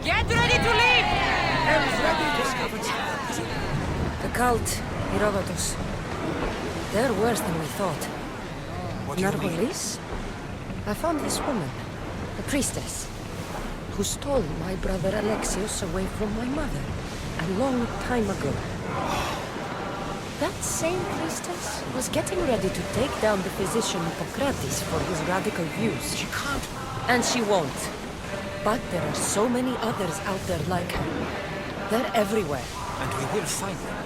Get ready to leave! The cult, Herodotus. They're worse than we thought. What do you mean? Narcolis? I found this woman, a priestess, who stole my brother Alexios away from my mother a long time ago. That same priestess was getting ready to take down the physician Hippocrates for his radical views. She can't. And she won't. But there are so many others out there like her. They're everywhere. And we will find them.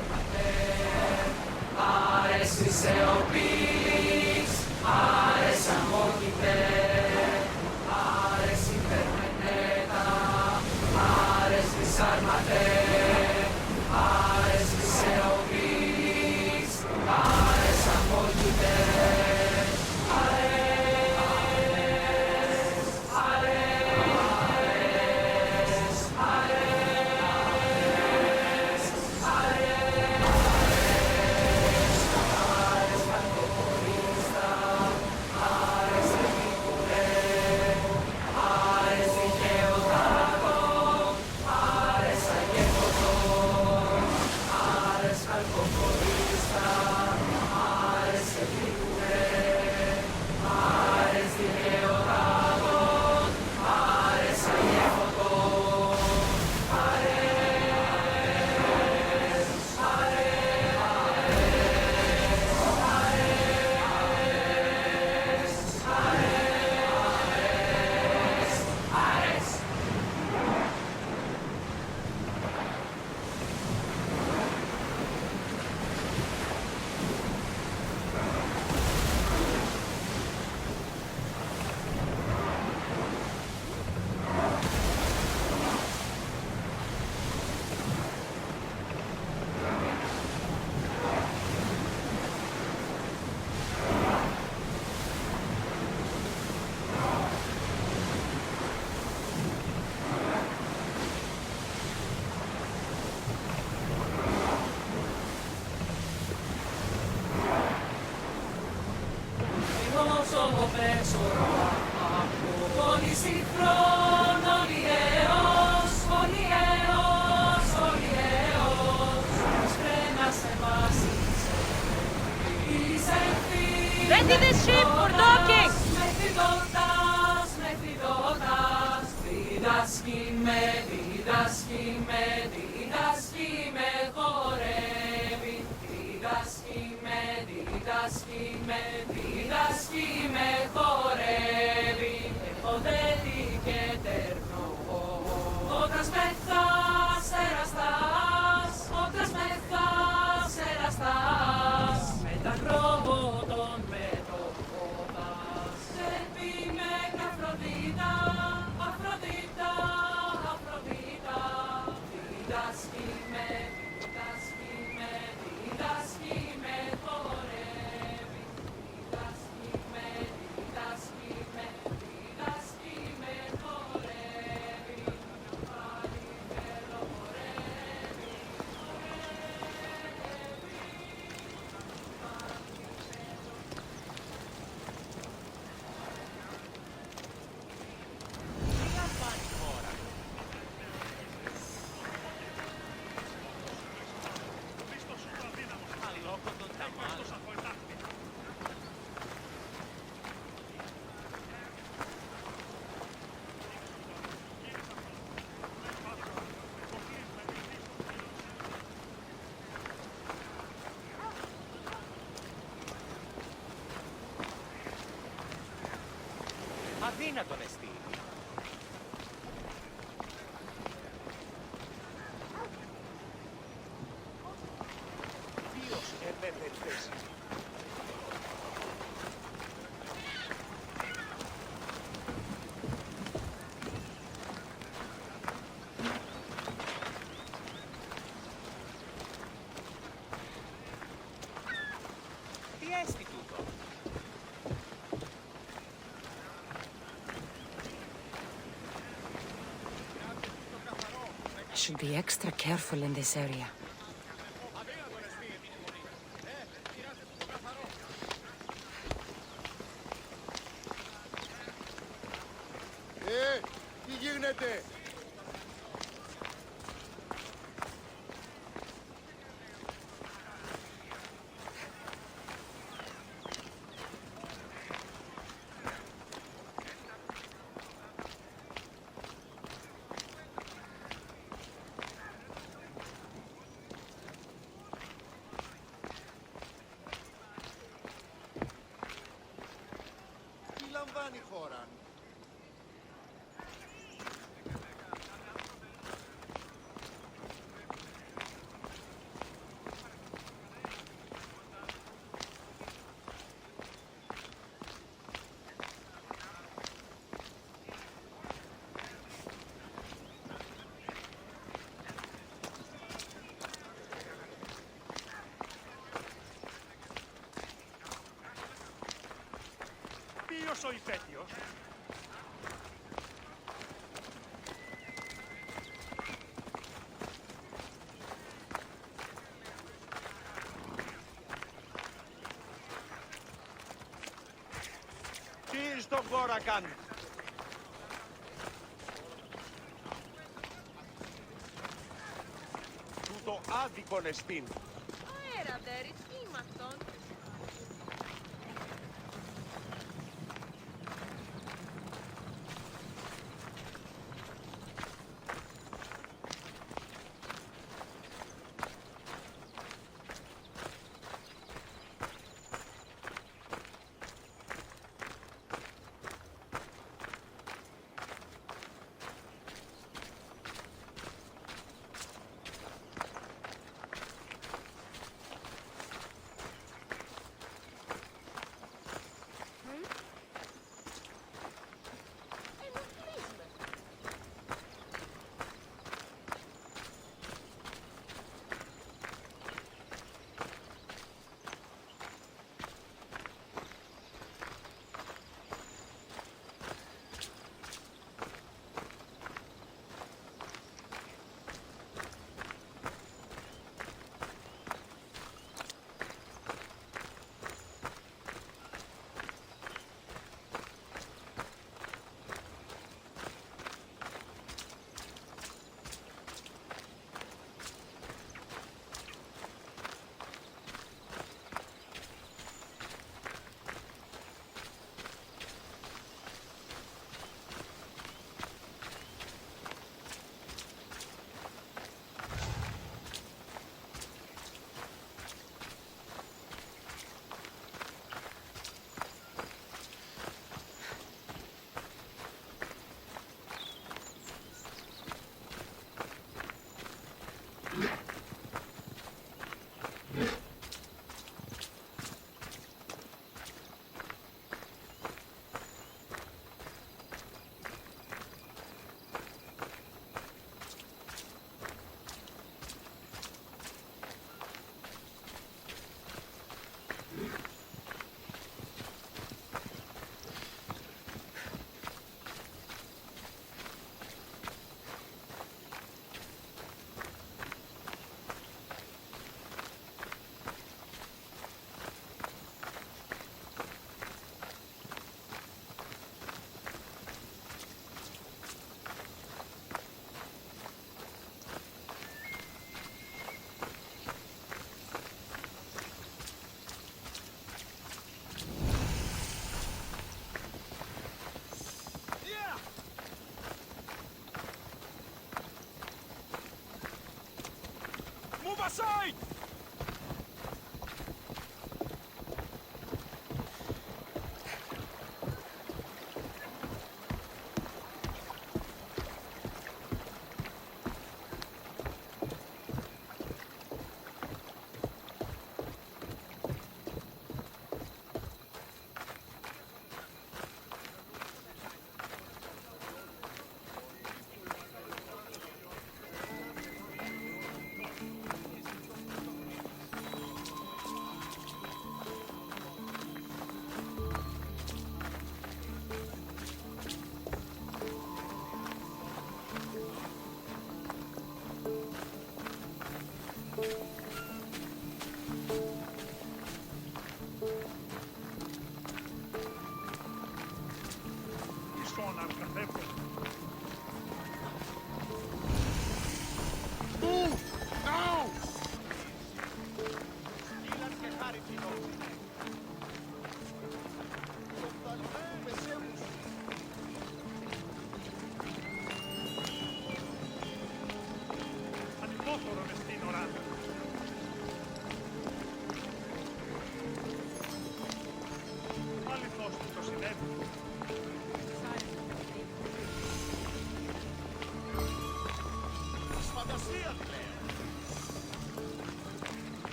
Ready the ship for docking! Αδύνατον εστί. Ποιος επέφερε θέση. Τι έστι τούτο. Should be extra careful in this area. Τι γίνεται? λαμβάνει η χώρα. Ποιος ο υπέτειος? Τι στον κόρα κάνει. Τούτο άδικον εστίν. Αέρα, Ντέρι, τι με αυτόν.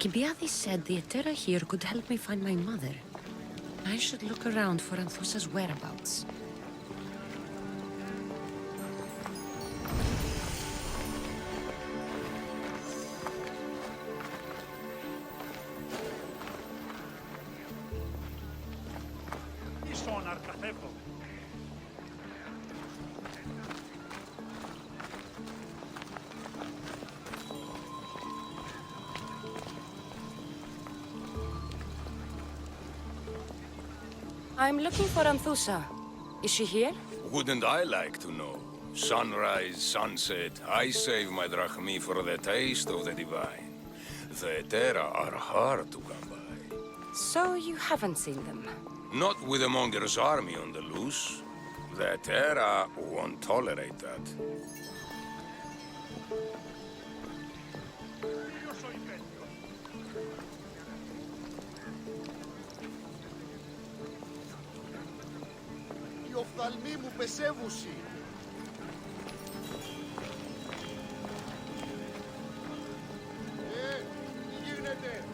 Alcibiades said the Etera here could help me find my mother. I should look around for Anthusa's whereabouts. Ίσον αρκαθεύω. I'm looking for Anthusa. Is she here? Wouldn't I like to know? Sunrise, sunset, I save my drachmi for the taste of the divine. The Etera are hard to come by. So you haven't seen them? Not with a monger's army on the loose. The Etera won't tolerate that. Io soy petio. Οι οφθαλμοί μου πεσεύουσι. Τι γίνεται?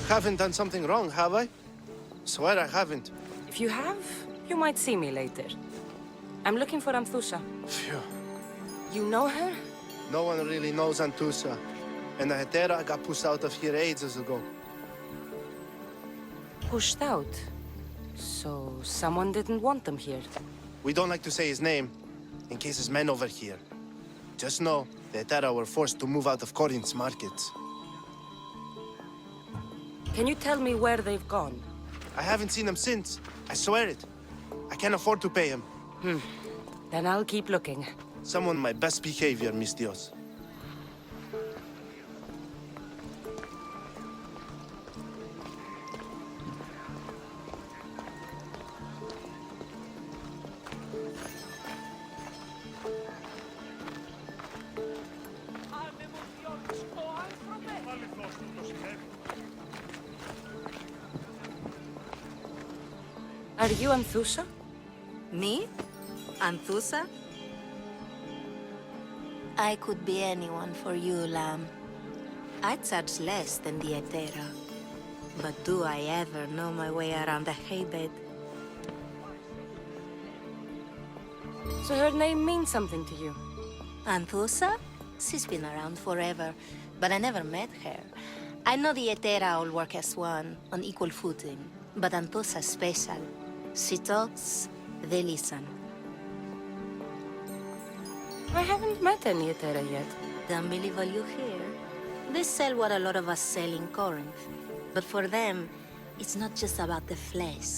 Haven't done something wrong, have I? Swear I haven't. If you have, you might see me later. I'm looking for Anthusa. Phew. You know her? No one really knows Anthusa. And the Hetera got pushed out of here ages ago. Pushed out. So someone didn't want them here. We don't like to say his name, in case his men over here. Just know, the Hetera were forced to move out of Corinth's markets. Can you tell me where they've gone? I haven't seen him since. I swear it. I can't afford to pay him. Then I'll keep looking. Someone my best behavior, Mis Dios. Αληθώς του το συνέβη. Are you Anthusa? Me? Anthusa? I could be anyone for you, Lamb. I charge less than the Etera. But do I ever know my way around a haybed? So her name means something to you? Anthusa? She's been around forever, but I never met her. I know the Etera all work as one, on equal footing. But Anthusa's special. She talks, they listen. I haven't met any Etera yet. Don't believe all you hear. They sell what a lot of us sell in Corinth. But for them, it's not just about the flesh.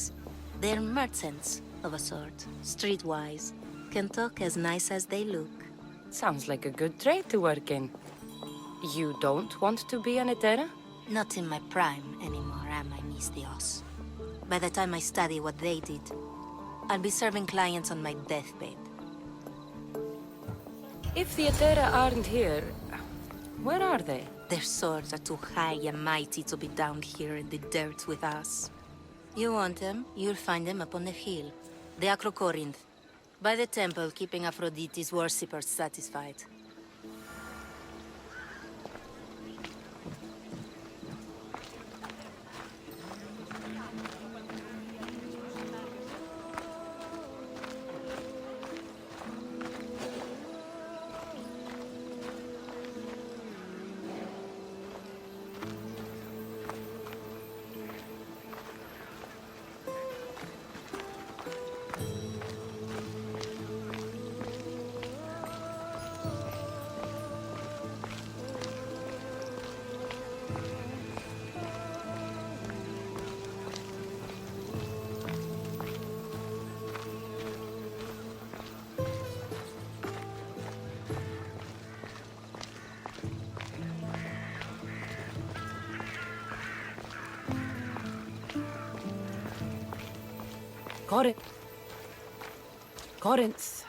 They're merchants, of a sort, streetwise. Can talk as nice as they look. Sounds like a good trade to work in. You don't want to be an Etera? Not in my prime anymore, am I, Mis Dios? By the time I study what they did, I'll be serving clients on my deathbed. If the Etera aren't here, where are they? Their swords are too high and mighty to be down here in the dirt with us. You want them, you'll find them up on the hill. The Acro Corinth. By the temple, keeping Aphrodite's worshippers satisfied. Corinth.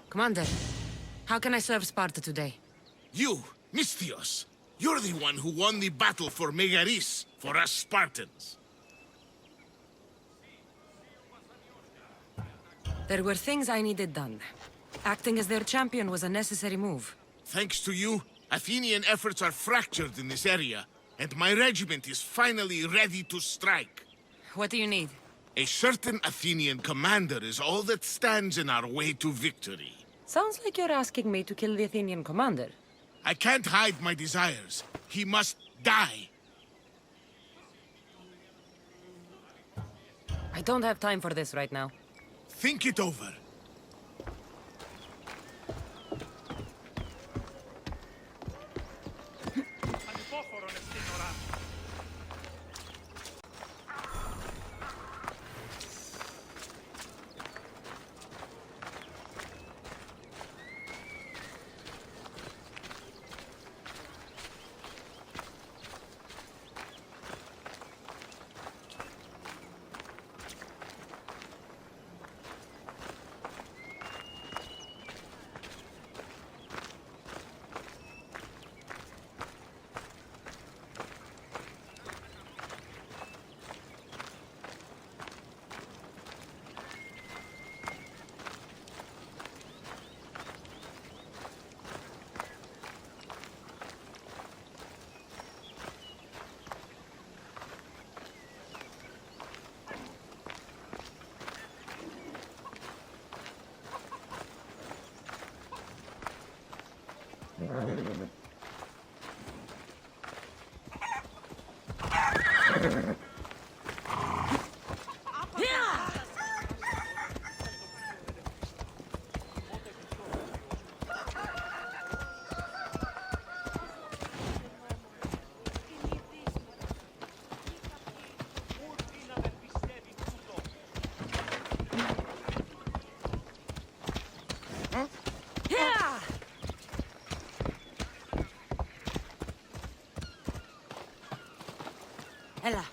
Commander, how can I serve Sparta today? You, Mystios. You're the one who won the battle for Megaris, for us Spartans. There were things I needed done. Acting as their champion was a necessary move. Thanks to you, Athenian efforts are fractured in this area, and my regiment is finally ready to strike. What do you need? A certain Athenian commander is all that stands in our way to victory. Sounds like you're asking me to kill the Athenian commander. I can't hide my desires. He must die. I don't have time for this right now. Think it over. Ανυπόφορον ευθύν ορά. Έλα.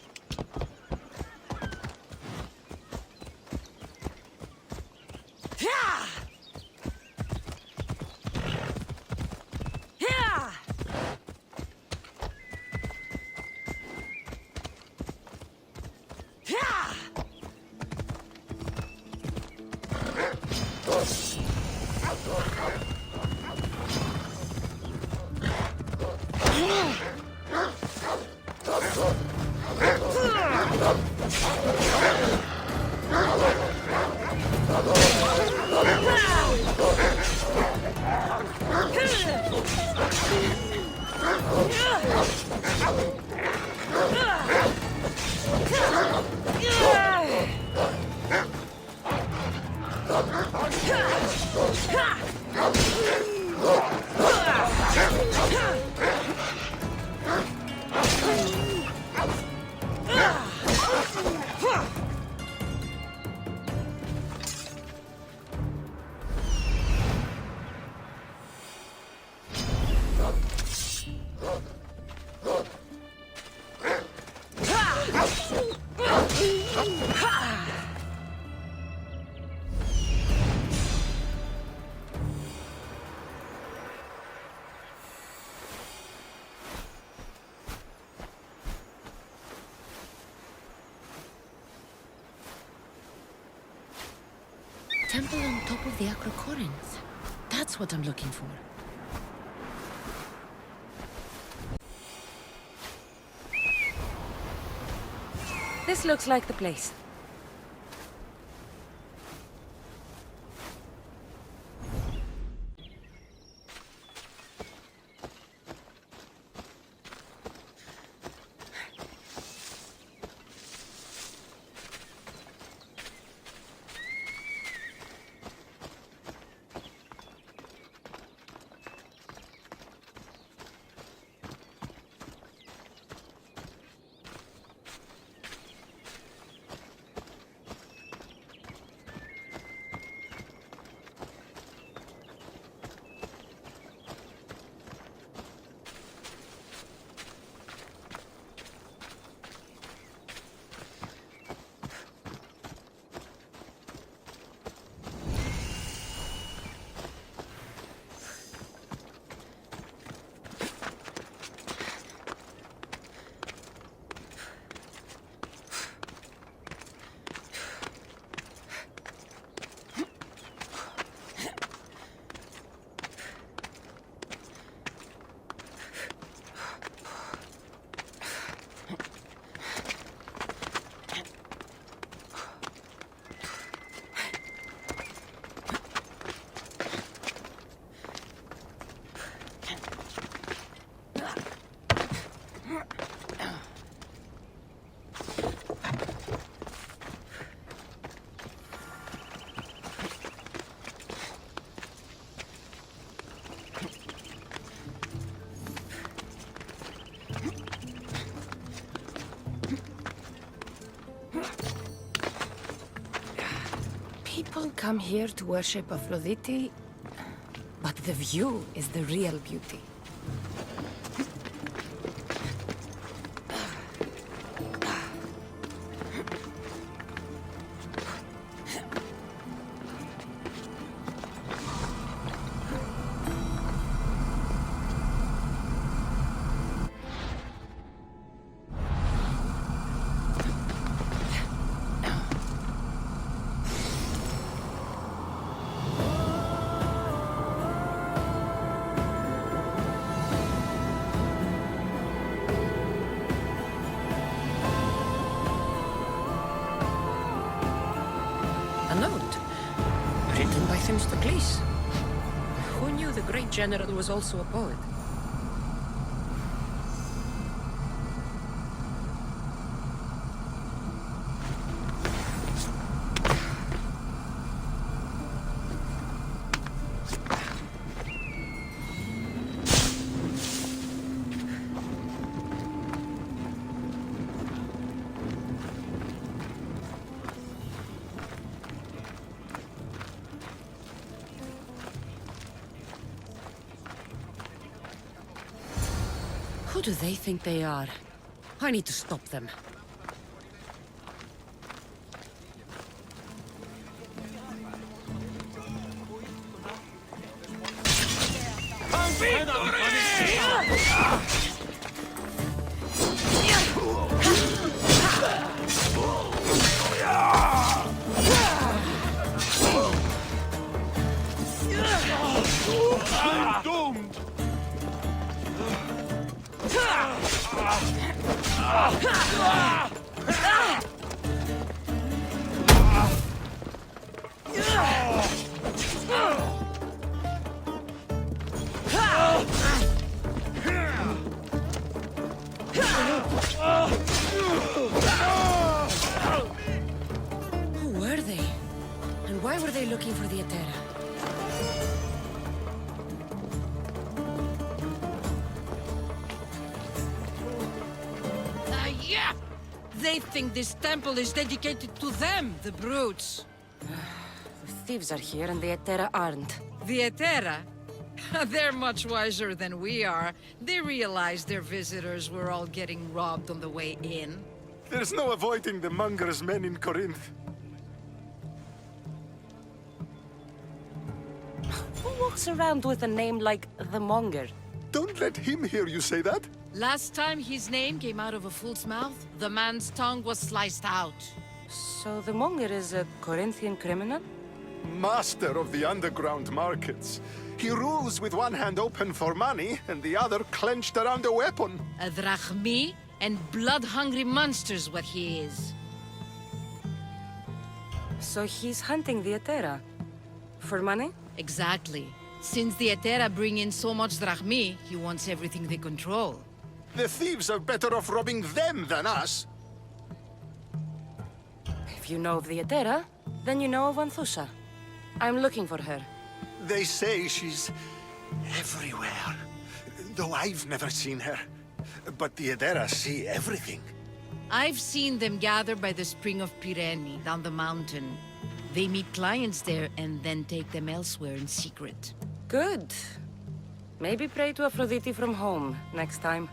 Temple on top of the Acrocorinth. That's what I'm looking for. This looks like the place. come here to worship Aphrodite, but the view is the real beauty. A note, written by Themistocles. Who knew the great general was also a poet? Who do they think they are? I need to stop them. Who were they? And why were they looking for the Etera? Yeah! They think this temple is dedicated to them, the brutes. The thieves are here and the Etera aren't. The Etera? They're much wiser than we are. They realized their visitors were all getting robbed on the way in. There's no avoiding the monger's men in Corinth. Who walks around with a name like the Monger? Don't let him hear you say that. Last time his name came out of a fool's mouth, the man's tongue was sliced out. So the Monger is a Corinthian criminal? Master of the underground markets. He rules with one hand open for money and the other clenched around a weapon. A drachmi and blood-hungry monster's what he is. So he's hunting the Etera? For money? Exactly. Since the Etera bring in so much drachmi, he wants everything they control. The thieves are better off robbing them than us. If you know of the Etera, then you know of Anthusha. I'm looking for her. They say she's everywhere, though I've never seen her. But the Edera see everything. I've seen them gather by the spring of Pirene, down the mountain. They meet clients there and then take them elsewhere in secret. Good. Maybe pray to Aphrodite from home next time.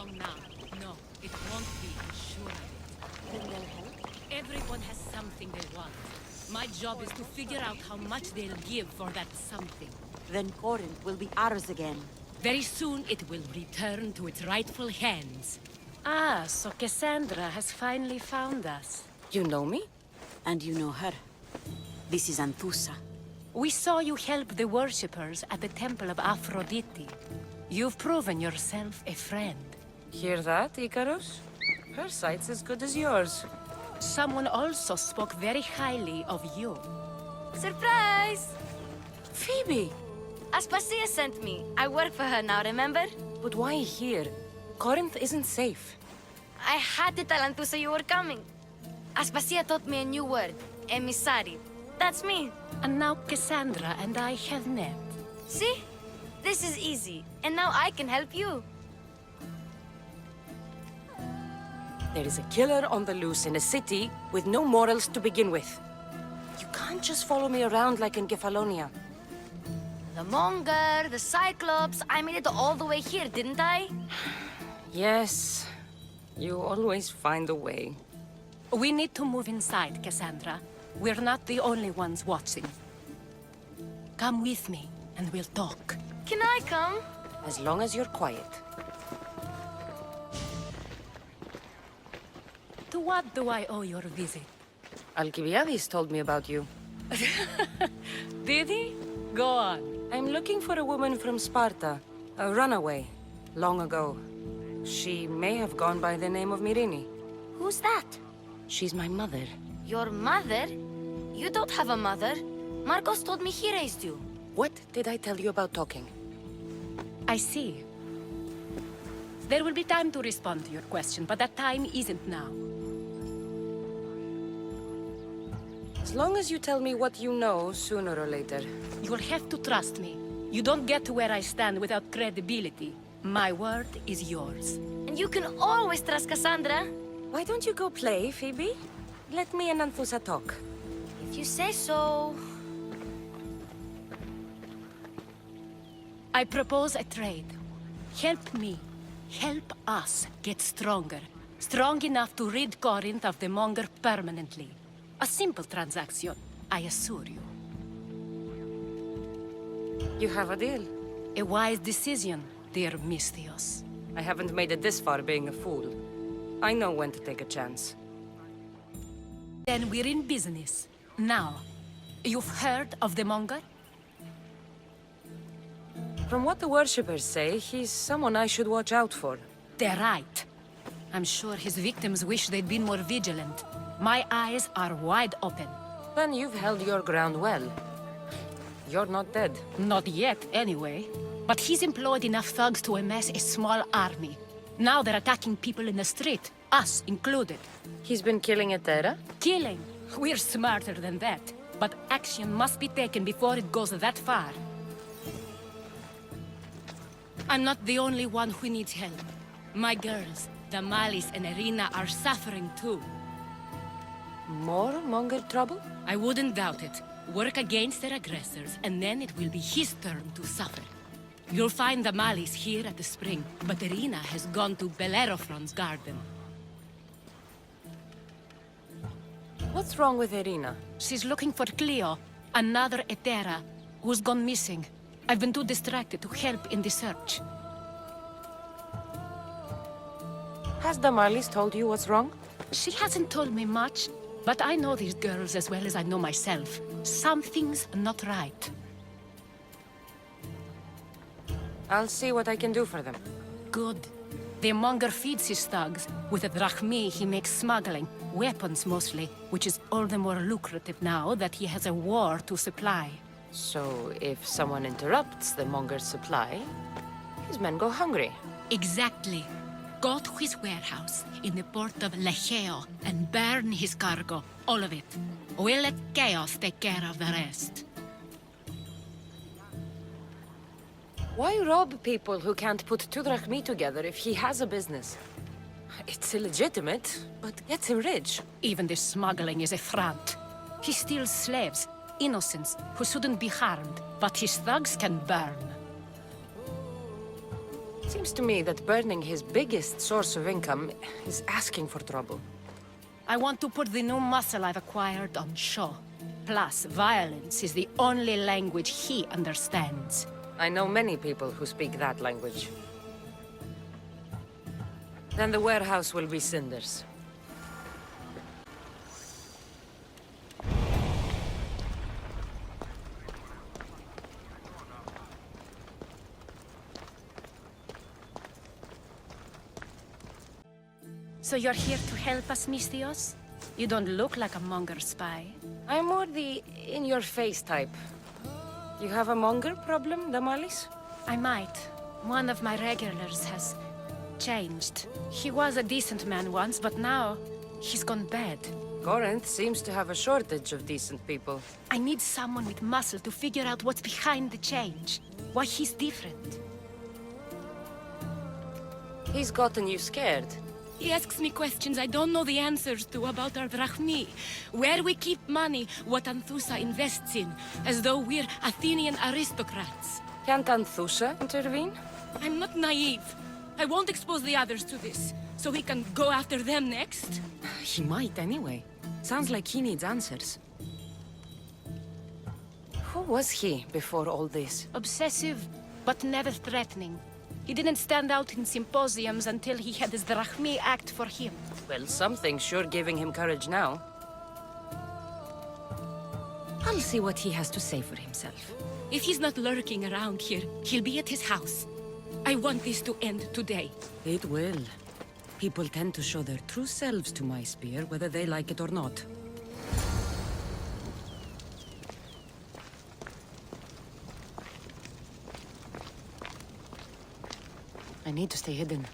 wrong now. No, it won't be, I'm sure of it. Then they'll help? Everyone has something they want. My job is to figure out how much they'll give for that something. Then Corinth will be ours again. Very soon it will return to its rightful hands. Ah, so Kassandra has finally found us. You know me? And you know her. This is Anthusa. We saw you help the worshippers at the Temple of Aphrodite. You've proven yourself a friend. Hear that, Icarus? Her sight's as good as yours. Someone also spoke very highly of you. Surprise! Phoebe! Aspasia sent me. I work for her now, remember? But why here? Corinth isn't safe. I had to tell Anthusa you were coming. Aspasia taught me a new word. Emissary. That's me. And now Kassandra and I have met. See? This is easy. And now I can help you. There is a killer on the loose in a city with no morals to begin with. You can't just follow me around like in Kefalonia. The Monger, the Cyclops. I made it all the way here, didn't I? Yes. You always find a way. We need to move inside, Kassandra. We're not the only ones watching. Come with me, and we'll talk. Can I come? As long as you're quiet. To what do I owe your visit? Alcibiades told me about you. Did he? Go on. I'm looking for a woman from Sparta. A runaway. Long ago. She may have gone by the name of Myrine. Who's that? She's my mother. Your mother? You don't have a mother. Marcos told me he raised you. What did I tell you about talking? I see. There will be time to respond to your question, but that time isn't now. As long as you tell me what you know, sooner or later. You'll have to trust me. You don't get to where I stand without credibility. My word is yours. And you can always trust Kassandra. Why don't you go play, Phoebe? Let me and Anthusa talk. If you say so. I propose a trade. Help me. Help us get stronger. Strong enough to rid Corinth of the Monger permanently. A simple transaction, I assure you. You have a deal. A wise decision, dear Misthios. I haven't made it this far being a fool. I know when to take a chance. Then we're in business. Now, you've heard of the Monger? From what the worshippers say, he's someone I should watch out for. They're right. I'm sure his victims wish they'd been more vigilant. My eyes are wide open. Then you've held your ground well. You're not dead. Not yet, anyway. But he's employed enough thugs to amass a small army. Now they're attacking people in the street, us included. He's been killing Etera? Killing? We're smarter than that. But action must be taken before it goes that far. I'm not the only one who needs help. My girls, Damalis and Irina, are suffering too. More Monger trouble? I wouldn't doubt it. Work against their aggressors, and then it will be his turn to suffer. You'll find Damalis here at the spring, but Irina has gone to Bellerophon's garden. What's wrong with Irina? She's looking for Cleo, another Etera, who's gone missing. I've been too distracted to help in the search. Has Damalis told you what's wrong? She hasn't told me much, but I know these girls as well as I know myself. Something's not right. I'll see what I can do for them. Good. The Monger feeds his thugs. With the drachmi, he makes smuggling. Weapons, mostly, which is all the more lucrative now that he has a war to supply. So, if someone interrupts the Monger's supply, his men go hungry. Exactly. Go to his warehouse in the port of Lecheo and burn his cargo, all of it. We'll let chaos take care of the rest. Why rob people who can't put 2 drachmi together if he has a business? It's illegitimate, but gets him rich. Even the smuggling is a front. He steals slaves, innocents, who shouldn't be harmed, but his thugs can burn. Seems to me that burning his biggest source of income is asking for trouble. I want to put the new muscle I've acquired on Shaw. Plus, violence is the only language he understands. I know many people who speak that language. Then the warehouse will be cinders. So you're here to help us, Mistios? You don't look like a Monger spy. I'm more the in-your-face type. You have a monger problem, Damalis? I might. One of my regulars has changed. He was a decent man once, but now he's gone bad. Corinth seems to have a shortage of decent people. I need someone with muscle to figure out what's behind the change. Why he's different. He's gotten you scared. He asks me questions I don't know the answers to about our drachmi, where we keep money, what Anthusa invests in, as though we're Athenian aristocrats. Can't Anthusa intervene? I'm not naive. I won't expose the others to this, so he can go after them next. He might anyway. Sounds like he needs answers. Who was he before all this? Obsessive, but never threatening. He didn't stand out in symposiums until he had his drachmi act for him. Well, something's sure giving him courage now. I'll see what he has to say for himself. If he's not lurking around here, he'll be at his house. I want this to end today. It will. People tend to show their true selves to my spear, whether they like it or not. I need to stay hidden.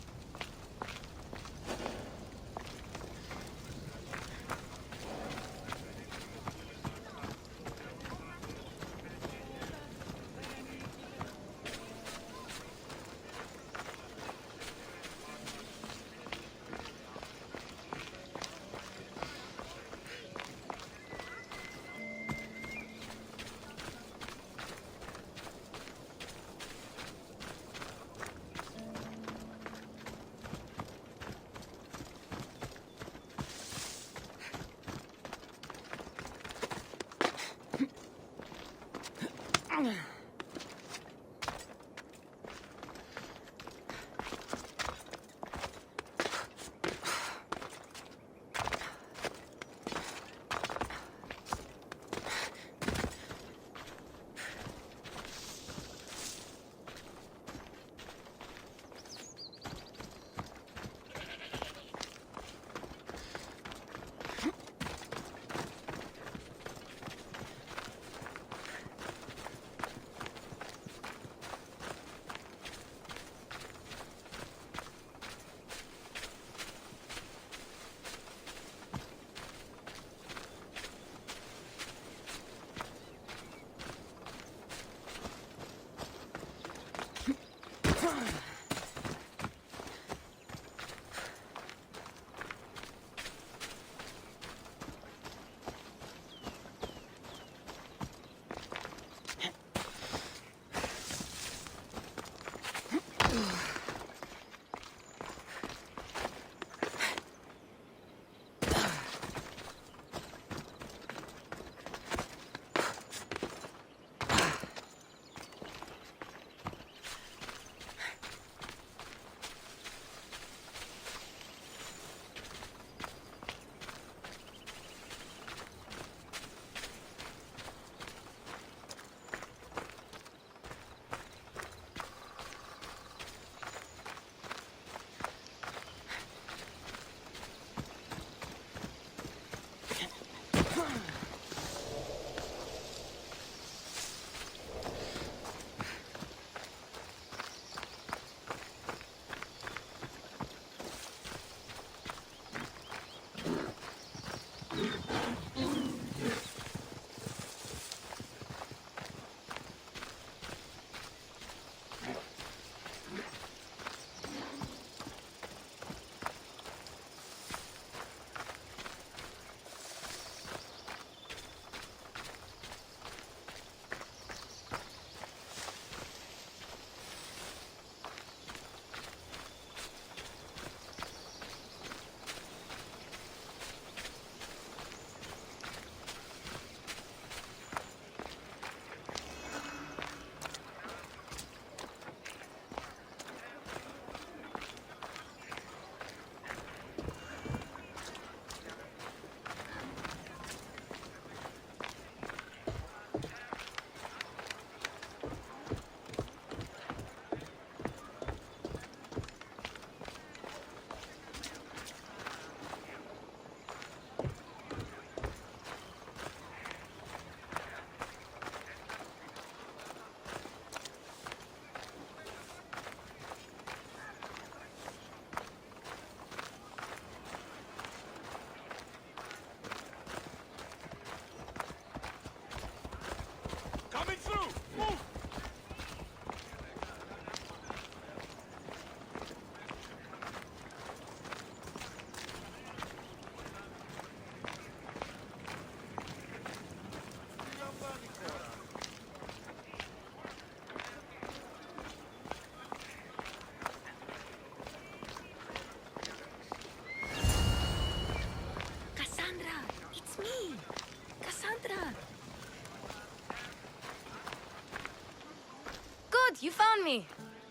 good. You found me.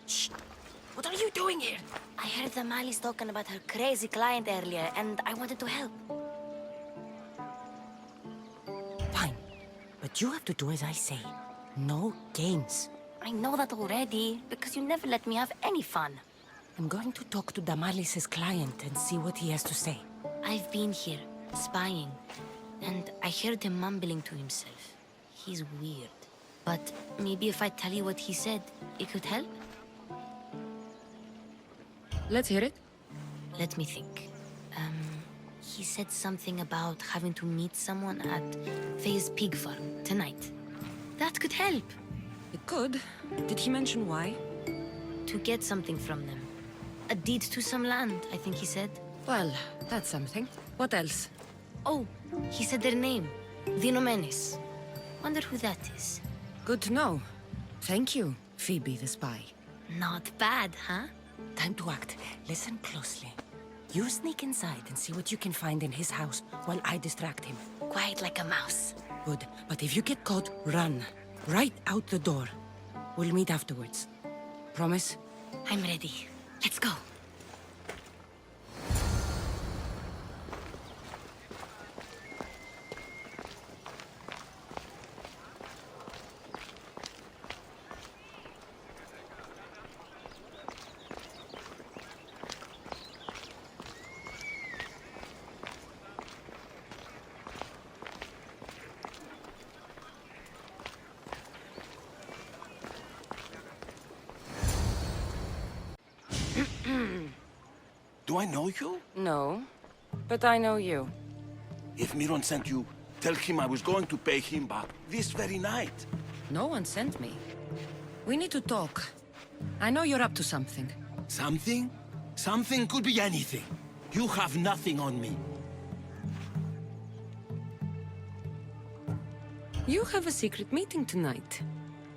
Shh! What are you doing here? I heard Damali's talking about her crazy client earlier, and I wanted to help. Fine. But you have to do as I say. No games. I know that already, because you never let me have any fun. I'm going to talk to Damalis's client and see what he has to say. I've been here, spying, and I heard him mumbling to himself. He's weird. But maybe if I tell you what he said, it could help? Let's hear it. Let me think. He said something about having to meet someone at Faye's pig farm tonight. That could help. It could. Did he mention why? To get something from them. A deed to some land, I think he said. Well, that's something. What else? Oh, he said their name. Vinomenes. Wonder who that is. Good to know. Thank you, Phoebe the spy. Not bad, huh? Time to act. Listen closely. You sneak inside and see what you can find in his house while I distract him. Quiet like a mouse. Good. But if you get caught, run. Right out the door. We'll meet afterwards. Promise? I'm ready. Let's go. Do I know you? No, but I know you. If Miron sent you, tell him I was going to pay him back this very night. No one sent me. We need to talk. I know you're up to something. Something? Something could be anything. You have nothing on me. You have a secret meeting tonight.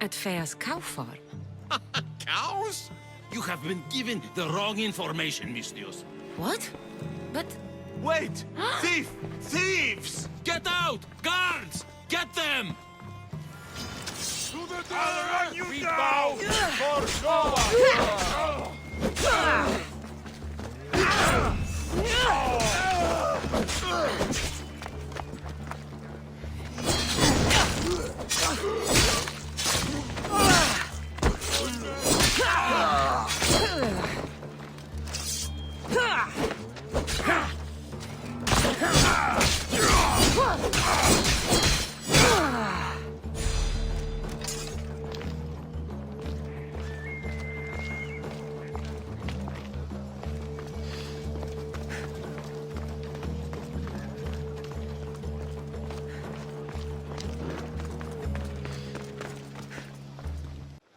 At Fea's cow farm. Cows? You have been given the wrong information, Mistios. What? But... Wait! Thief! Thieves! Get out! Guards! Get them! To the door! I'll run you down! For Nova!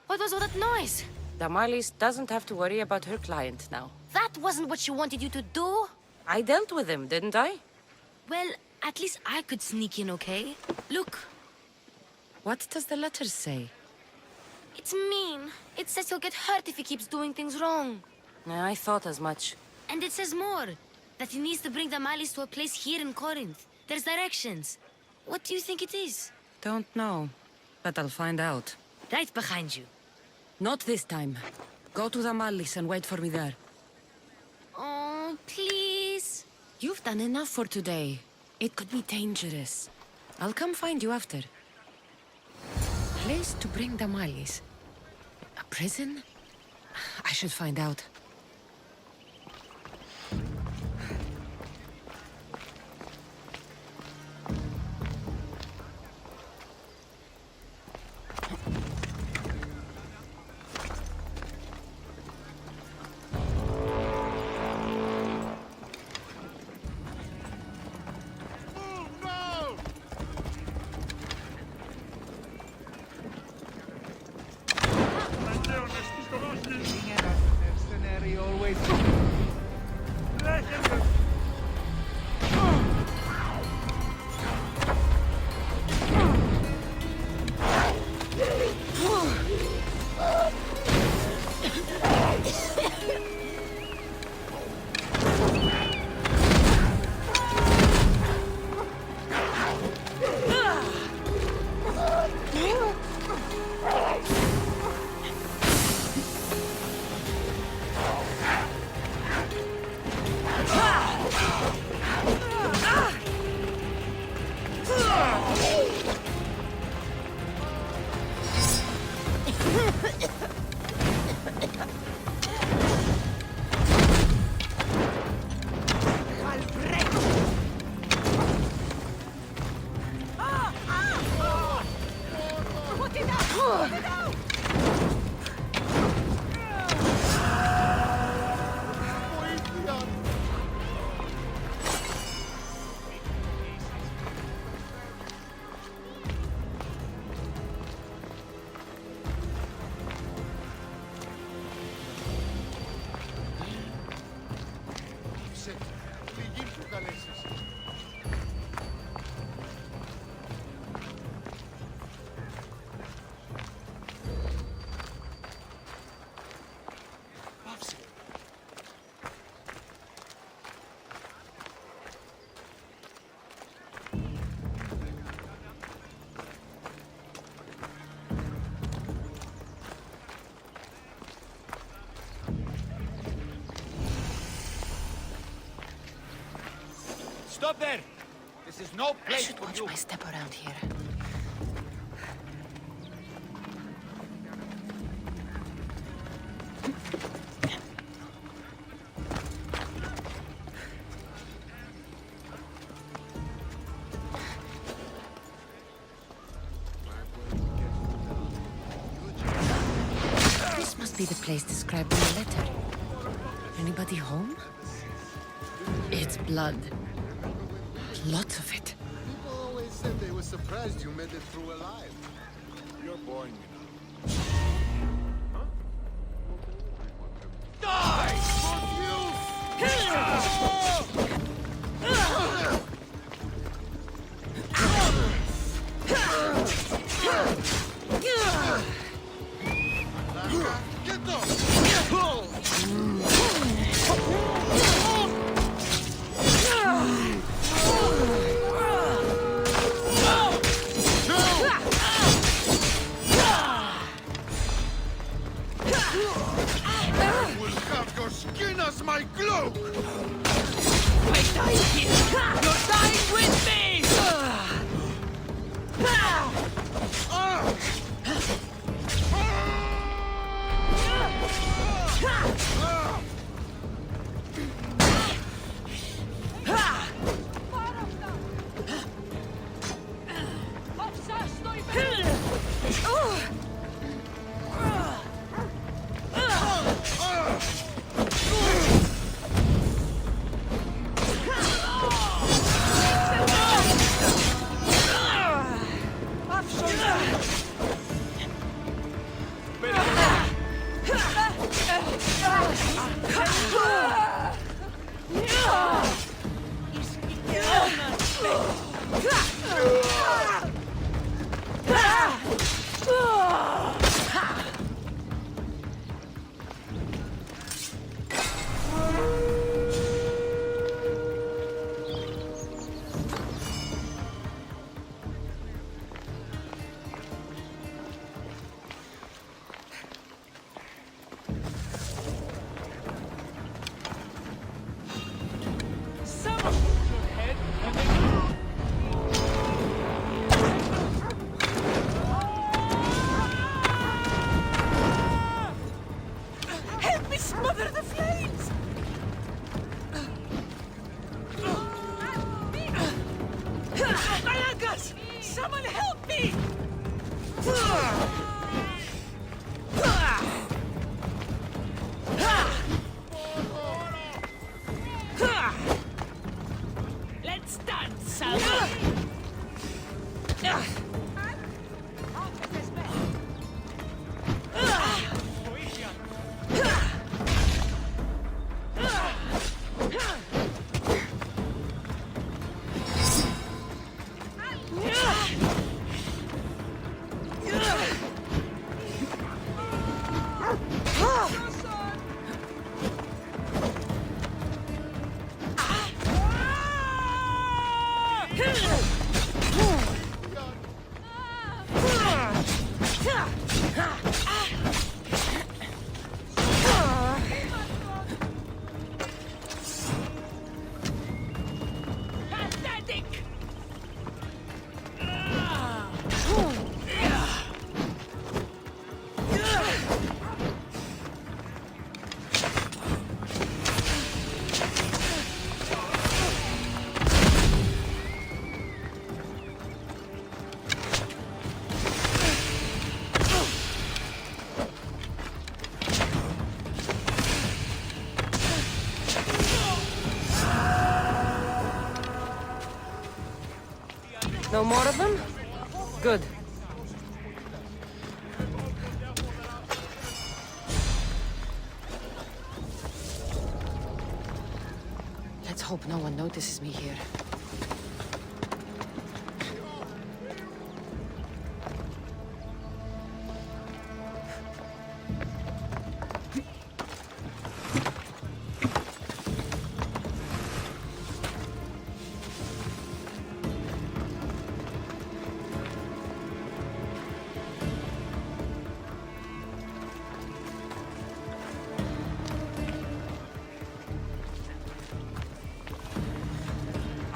What was all that noise? Damalis doesn't have to worry about her client now. That wasn't what she wanted you to do. I dealt with him, didn't I? Well, at least I could sneak in, okay? Look. What does the letter say? It's mean. It says he'll get hurt if he keeps doing things wrong. I thought as much. And it says more. That he needs to bring Damalis to a place here in Corinth. There's directions. What do you think it is? Don't know, but I'll find out. Right behind you. Not this time. Go to Damalis and wait for me there. Oh, please. You've done enough for today. It could be dangerous. I'll come find you after. Place to bring Damalis. A prison? I should find out. Stop there! This is no place for you. Watch my step around here. This must be the place described in the letter. Anybody home? It's blood. Lots of it. People always said they were surprised you made it through alive. You're boring me now. Skin as my cloak! I die here! You're dying with me! Someone help me! Let's dance, Salma! No more of them? Good. Let's hope no one notices me here.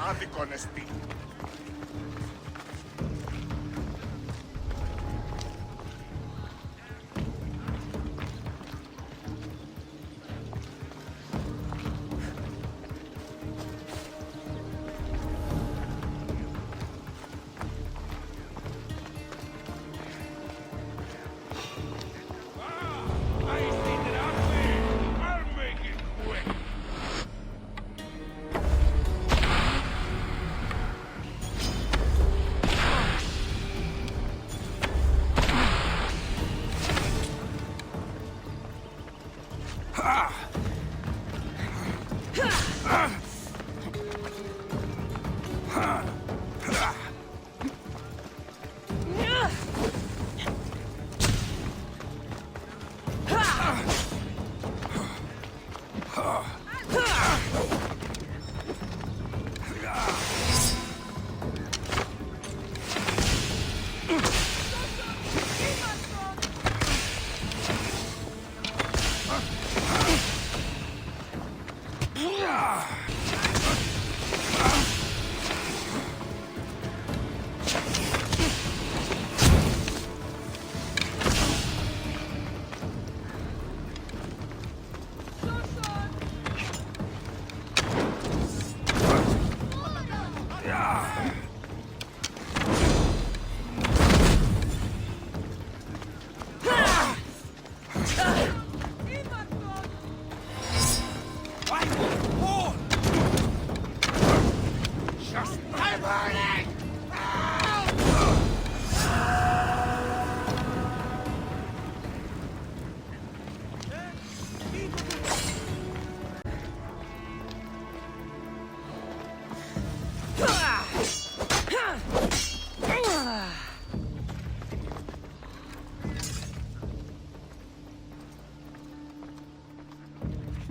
Άδικον εστί.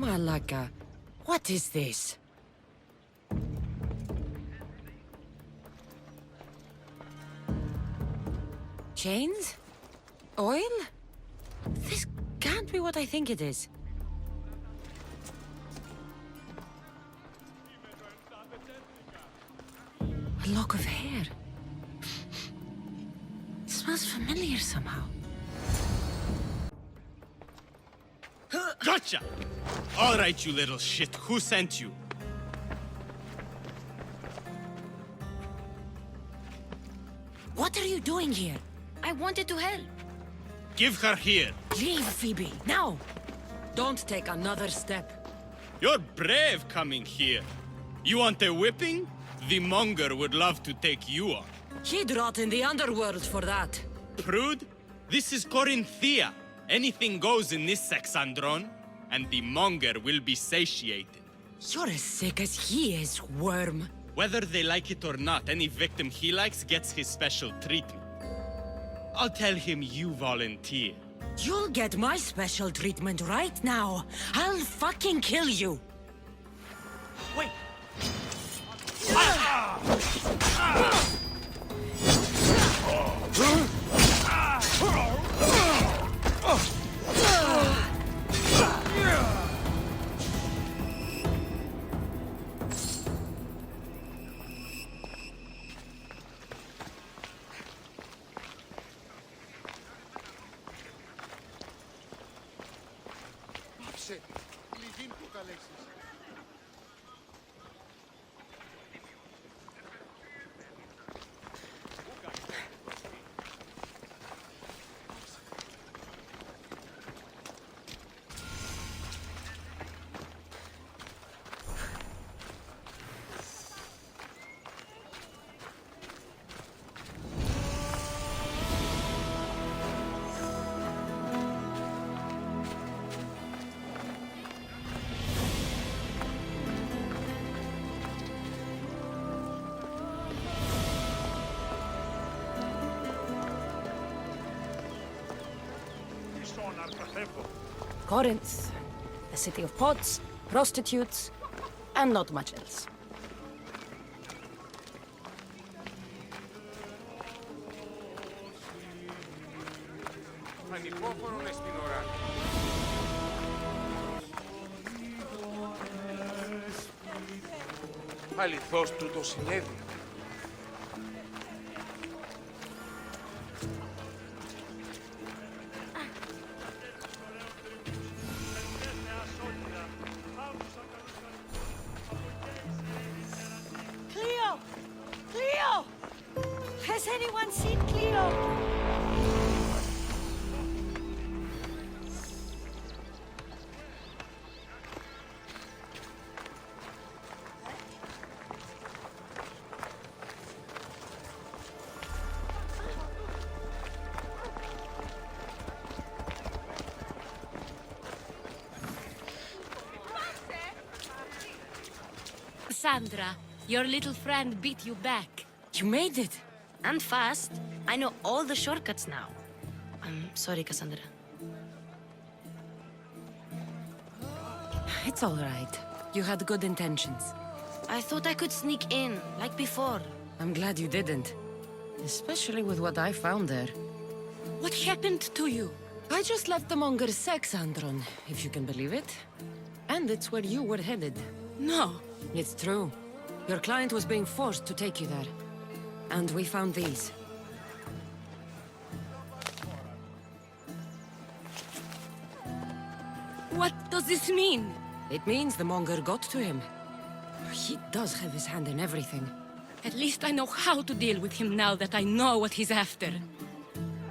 Malaka, what is this? Chains? Oil? This can't be what I think it is. A lock of hair. It smells familiar somehow. Gotcha! All right, you little shit. Who sent you? What are you doing here? I wanted to help. Give her here. Leave, Phoebe, now! Don't take another step. You're brave coming here. You want a whipping? The monger would love to take you on. He'd rot in the underworld for that. Prude, this is Corinthia. Anything goes in this Kassandron, and the monger will be satiated. You're as sick as he is, worm. Whether they like it or not, any victim he likes gets his special treatment. I'll tell him you volunteer. You'll get my special treatment right now. I'll fucking kill you. Wait! Πάψε, λιδίν που καλέξεις. Corinth, the city of pots, prostitutes, and not much else. Αληθώς τούτο συνέβη. Cleo! Cleo! Has anyone seen Cleo? Kassandra, your little friend beat you back. You made it! And fast. I know all the shortcuts now. I'm sorry, Kassandra. It's all right. You had good intentions. I thought I could sneak in, like before. I'm glad you didn't. Especially with what I found there. What happened to you? I just left the monger's Kassandra, if you can believe it. And it's where you were headed. No. It's true. Your client was being forced to take you there. And we found these. What does this mean? It means the monger got to him. He does have his hand in everything. At least I know how to deal with him now that I know what he's after.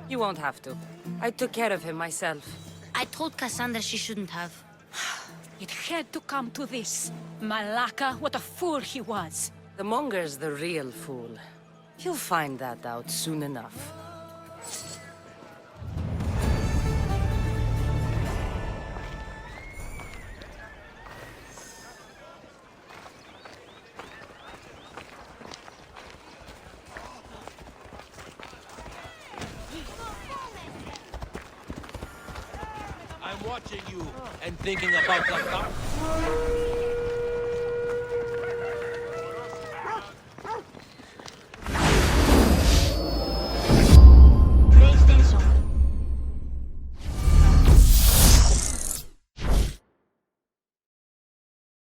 You won't have to. I took care of him myself. I told Kassandra she shouldn't have. It had to come to this. Malaka, what a fool he was. The monger's the real fool. He'll find that out soon enough. I'm watching you and thinking about the car.